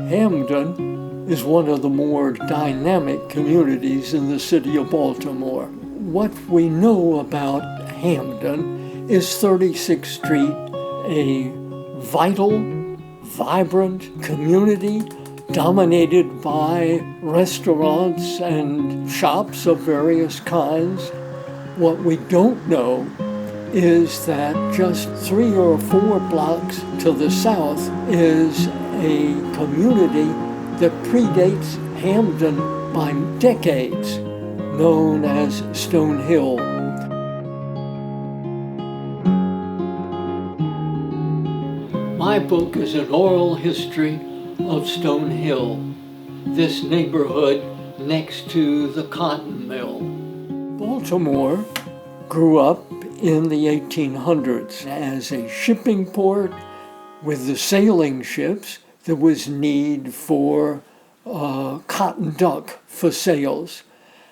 Hamden is one of the more dynamic communities in the city of Baltimore. What we know about Hamden is 36th Street, a vital, vibrant community dominated by restaurants and shops of various kinds. What we don't know is that just 3 or 4 blocks to the south is a community that predates Hamden by decades, known as Stone Hill. My book is an oral history of Stone Hill, this neighborhood next to the cotton mill. Baltimore grew up in the 1800s as a shipping port. With the sailing ships, there was need for cotton duck for sales.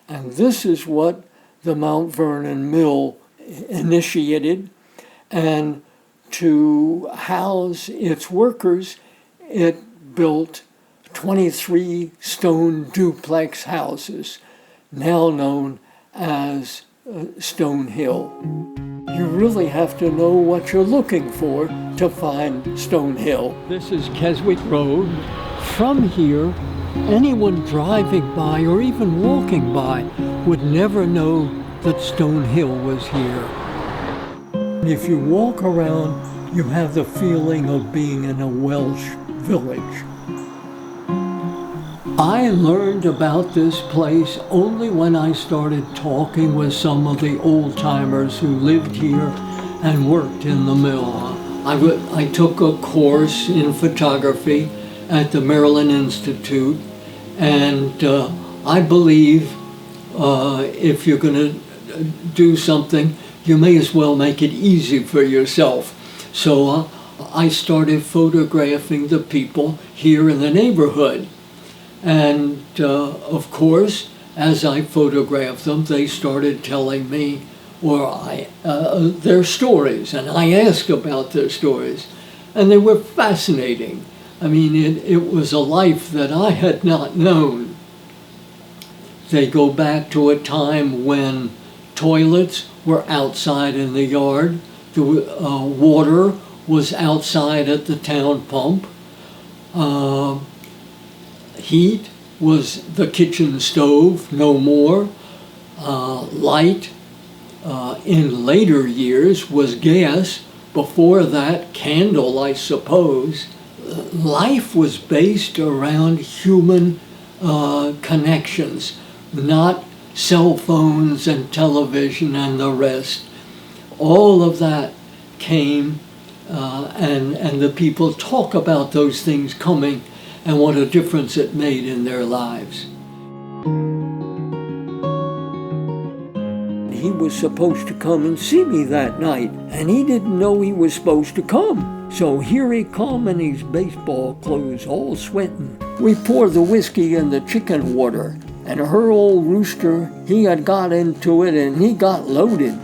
And this is what the Mount Vernon Mill initiated. And to house its workers, it built 23 stone duplex houses, now known as Stone Hill. You really have to know what you're looking for to find Stone Hill. This is Keswick Road. From here, anyone driving by or even walking by would never know that Stone Hill was here. If you walk around, you have the feeling of being in a Welsh village. I learned about this place only when I started talking with some of the old-timers who lived here and worked in the mill. I took a course in photography at the Maryland Institute, and I believe if you're going to do something, you may as well make it easy for yourself. So I started photographing the people here in the neighborhood. And of course, as I photographed them, they started telling me their stories, and I asked about their stories, and they were fascinating. I mean, it was a life that I had not known. They go back to a time when toilets were outside in the yard, the water was outside at the town pump. Heat was the kitchen stove, no more. Light in later years was gas. Before that, candle, I suppose. Life was based around human connections, not cell phones and television and the rest. All of that came, and the people talk about those things coming and what a difference it made in their lives. He was supposed to come and see me that night, and he didn't know he was supposed to come. So here he come in his baseball clothes, all sweating. We poured the whiskey in the chicken water, and her old rooster, he had got into it and he got loaded.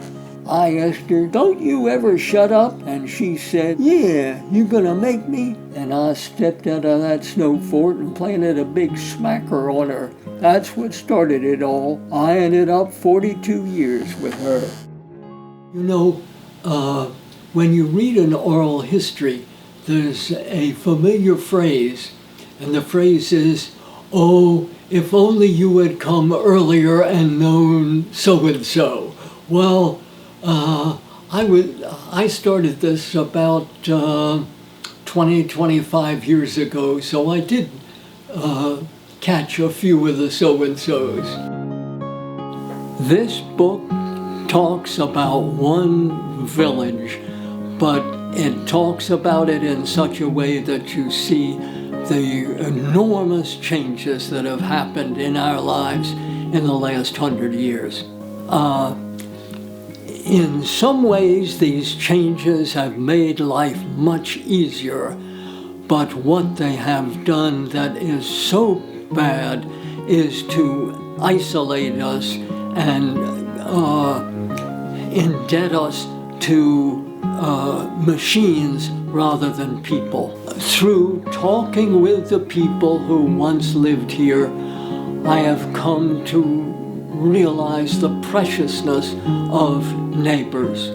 I asked her, "Don't you ever shut up?" And she said, "Yeah, you gonna make me?" And I stepped out of that snow fort and planted a big smacker on her. That's what started it all. I ended up 42 years with her. You know, when you read an oral history, there's a familiar phrase, and the phrase is, "Oh, if only you had come earlier and known so-and-so." Well, I started this about 25 years ago, so I did catch a few of the so-and-sos. This book talks about one village, but it talks about it in such a way that you see the enormous changes that have happened in our lives in the last 100 years. In some ways, these changes have made life much easier, but what they have done that is so bad is to isolate us and indent us to machines rather than people. Through talking with the people who once lived here, I have come to realize the preciousness of neighbors.